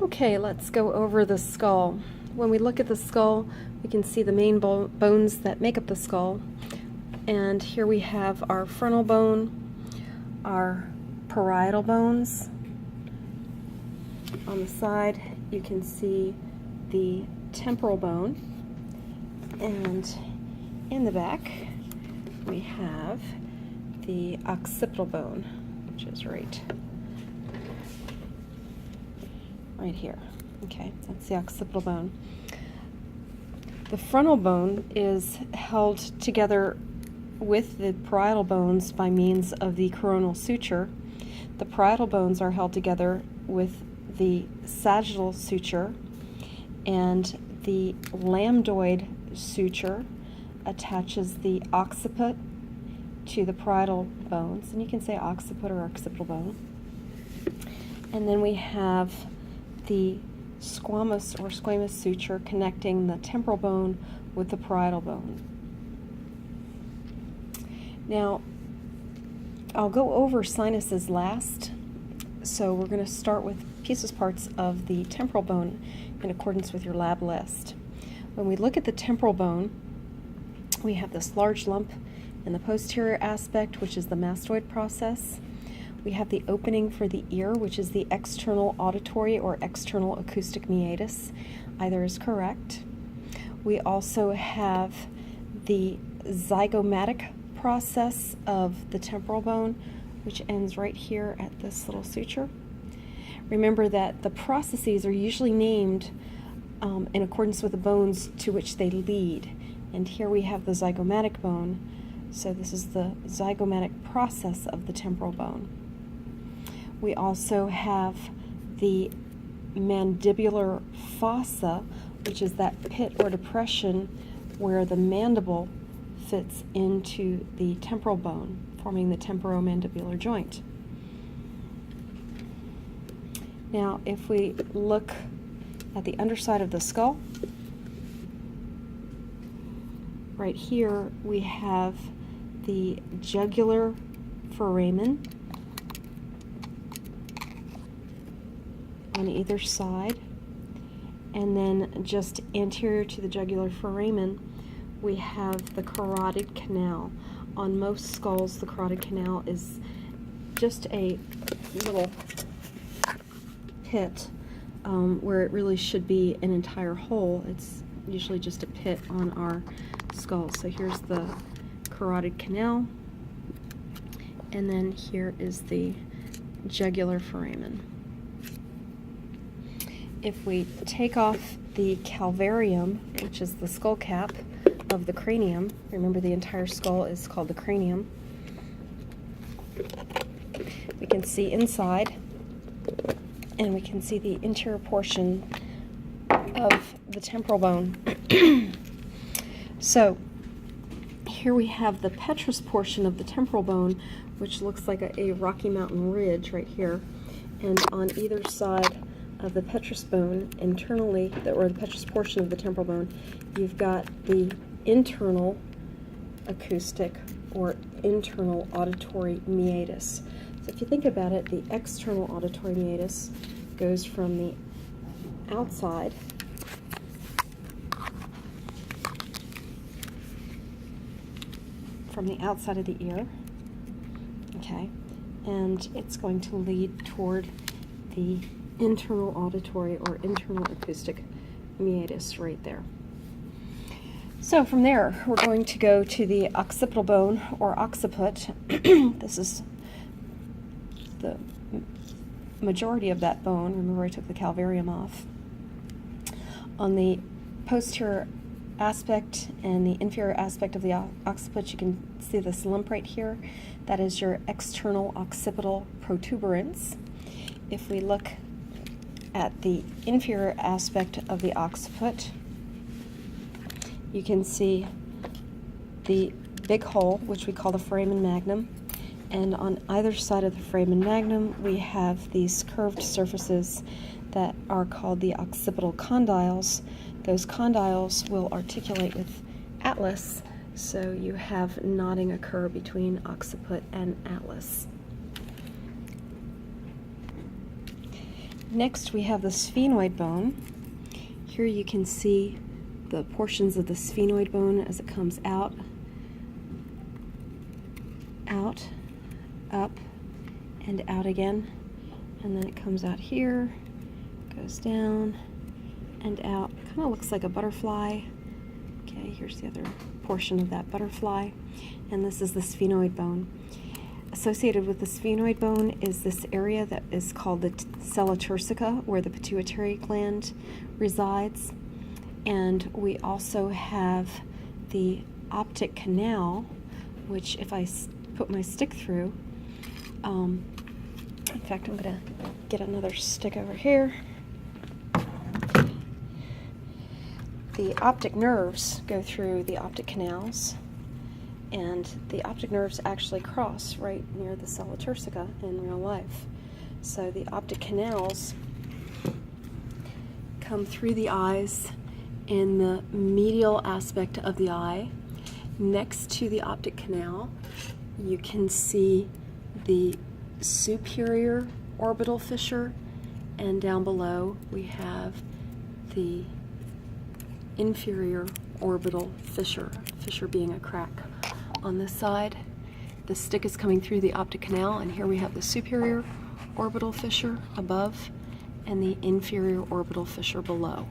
Okay, let's go over the skull. When we look at the skull, we can see the main bones that make up the skull. And here we have our frontal bone, our parietal bones. On the side, you can see the temporal bone. And in the back, we have the occipital bone, which is right here. Okay, that's the occipital bone. The frontal bone is held together with the parietal bones by means of the coronal suture. The parietal bones are held together with the sagittal suture, and the lambdoid suture attaches the occiput to the parietal bones, and you can say occiput or occipital bone. And then we have the squamous suture connecting the temporal bone with the parietal bone. Now, I'll go over sinuses last, so we're going to start with parts of the temporal bone in accordance with your lab list. When we look at the temporal bone, we have this large lump in the posterior aspect, which is the mastoid process. We have the opening for the ear, which is the external auditory or external acoustic meatus. Either is correct. We also have the zygomatic process of the temporal bone, which ends right here at this little suture. Remember that the processes are usually named in accordance with the bones to which they lead. And here we have the zygomatic bone. So this is the zygomatic process of the temporal bone. We also have the mandibular fossa, which is that pit or depression where the mandible fits into the temporal bone, forming the temporomandibular joint. Now, if we look at the underside of the skull, right here we have the jugular foramen on either side, and then just anterior to the jugular foramen we have the carotid canal. On most skulls, the carotid canal is just a little pit where it really should be an entire hole. It's usually just a pit on our skull. So here's the carotid canal, and then here is the jugular foramen. If we take off the calvarium, which is the skull cap of the cranium, remember the entire skull is called the cranium, we can see inside, and we can see the interior portion of the temporal bone. So here we have the petrous portion of the temporal bone, which looks like a Rocky Mountain ridge right here, and on either side of the petrous bone, internally, or the petrous portion of the temporal bone, you've got the internal acoustic or internal auditory meatus. So if you think about it, the external auditory meatus goes from the outside of the ear, okay, and it's going to lead toward the internal auditory or internal acoustic meatus right there. So from there, we're going to go to the occipital bone or occiput. This is the majority of that bone. Remember, I took the calvarium off. On the posterior aspect and the inferior aspect of the occiput, you can see this lump right here. That is your external occipital protuberance. If we look at the inferior aspect of the occiput, you can see the big hole, which we call the foramen magnum, and on either side of the foramen magnum we have these curved surfaces that are called the occipital condyles. Those condyles will articulate with atlas, so you have knotting occur between occiput and atlas. Next we have the sphenoid bone. Here you can see the portions of the sphenoid bone as it comes out, up, and out again. And then it comes out here, goes down, and out. Kind of looks like a butterfly. Okay, here's the other portion of that butterfly. And this is the sphenoid bone. Associated with the sphenoid bone is this area that is called the sella turcica, where the pituitary gland resides. And we also have the optic canal, which if I put my stick through, in fact, I'm going to get another stick over here. The optic nerves go through the optic canals, and the optic nerves actually cross right near the sella turcica in real life. So the optic canals come through the eyes in the medial aspect of the eye. Next to the optic canal, you can see the superior orbital fissure, and down below we have the inferior orbital fissure, fissure being a crack on this side. The stick is coming through the optic canal, and here we have the superior orbital fissure above and the inferior orbital fissure below.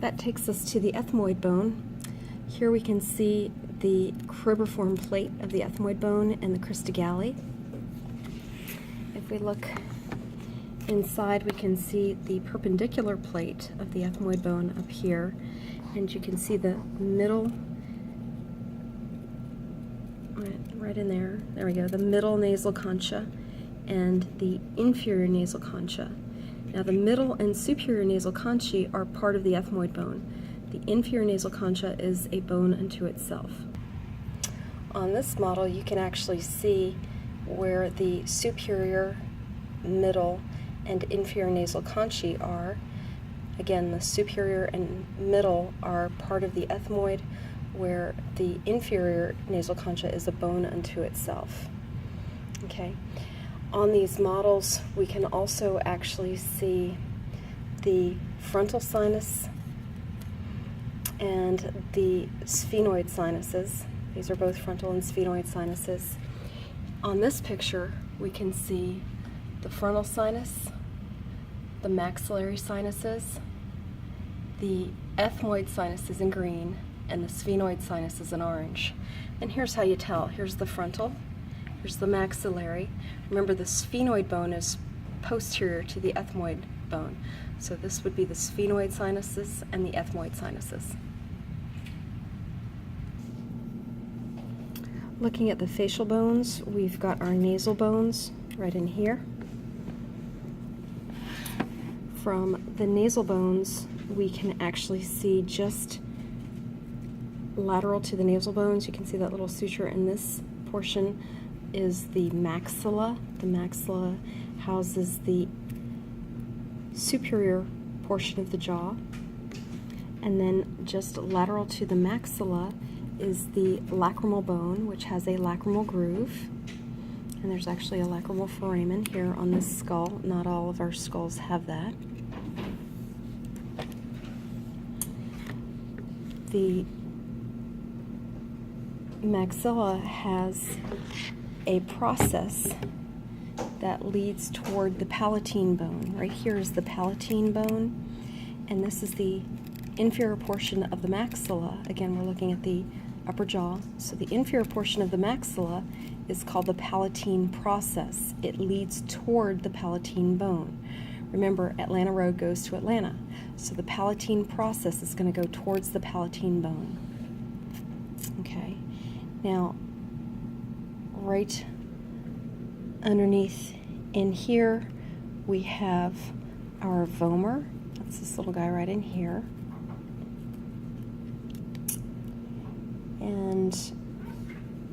That takes us to the ethmoid bone. Here we can see the cribriform plate of the ethmoid bone and the crista galli. If we look inside, we can see the perpendicular plate of the ethmoid bone up here, and you can see the middle, right in there, there we go, the middle nasal concha and the inferior nasal concha. Now the middle and superior nasal conchae are part of the ethmoid bone. The inferior nasal concha is a bone unto itself. On this model, you can actually see where the superior, middle, and inferior nasal conchae are. Again, the superior and middle are part of the ethmoid, where the inferior nasal concha is a bone unto itself. Okay. On these models, we can also actually see the frontal sinus and the sphenoid sinuses. These are both frontal and sphenoid sinuses. On this picture, we can see the frontal sinus, the maxillary sinuses, the ethmoid sinuses in green, and the sphenoid sinuses in orange. And here's how you tell. Here's the frontal, here's the maxillary. Remember, the sphenoid bone is posterior to the ethmoid bone. So this would be the sphenoid sinuses and the ethmoid sinuses. Looking at the facial bones, we've got our nasal bones right in here. From the nasal bones, we can actually see just lateral to the nasal bones. You can see that little suture in this portion is the maxilla. The maxilla houses the superior portion of the jaw. And then just lateral to the maxilla is the lacrimal bone, which has a lacrimal groove. And there's actually a lacrimal foramen here on this skull. Not all of our skulls have that. The maxilla has a process that leads toward the palatine bone. Right here is the palatine bone, and this is the inferior portion of the maxilla. Again, we're looking at the upper jaw. So the inferior portion of the maxilla is called the palatine process. It leads toward the palatine bone. Remember, Atlanta Road goes to Atlanta. So the palatine process is going to go towards the palatine bone. Okay. Now, right underneath in here, we have our vomer. That's this little guy right in here. And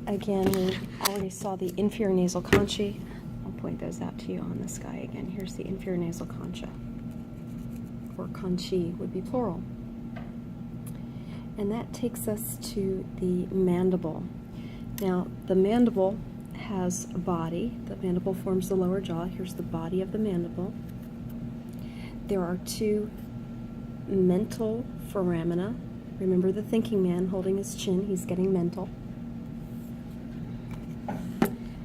again, we already saw the inferior nasal conchae. I'll point those out to you on this guy again. Here's the inferior nasal concha, or conchae would be plural. And that takes us to the mandible. Now, the mandible has a body. The mandible forms the lower jaw. Here's the body of the mandible. There are two mental foramina. Remember the thinking man holding his chin, he's getting mental.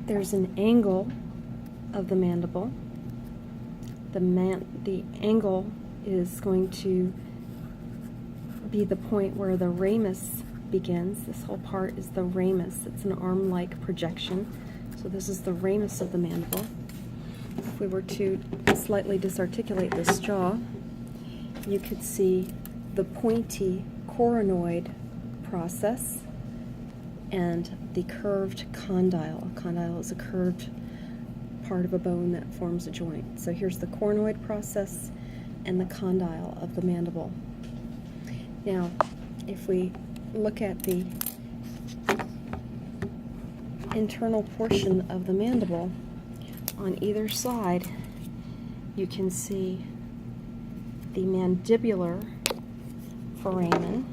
There's an angle of the mandible. The angle is going to be the point where the ramus begins. This whole part is the ramus. It's an arm-like projection. So this is the ramus of the mandible. If we were to slightly disarticulate this jaw, you could see the pointy coronoid process and the curved condyle. A condyle is a curved part of a bone that forms a joint. So here's the coronoid process and the condyle of the mandible. Now, if we look at the internal portion of the mandible, on either side you can see the mandibular foramen.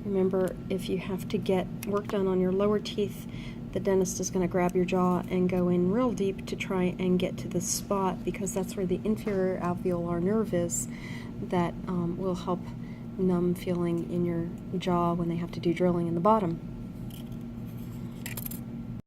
Remember, if you have to get work done on your lower teeth, the dentist is going to grab your jaw and go in real deep to try and get to the spot, because that's where the inferior alveolar nerve is that will help numb feeling in your jaw when they have to do drilling in the bottom.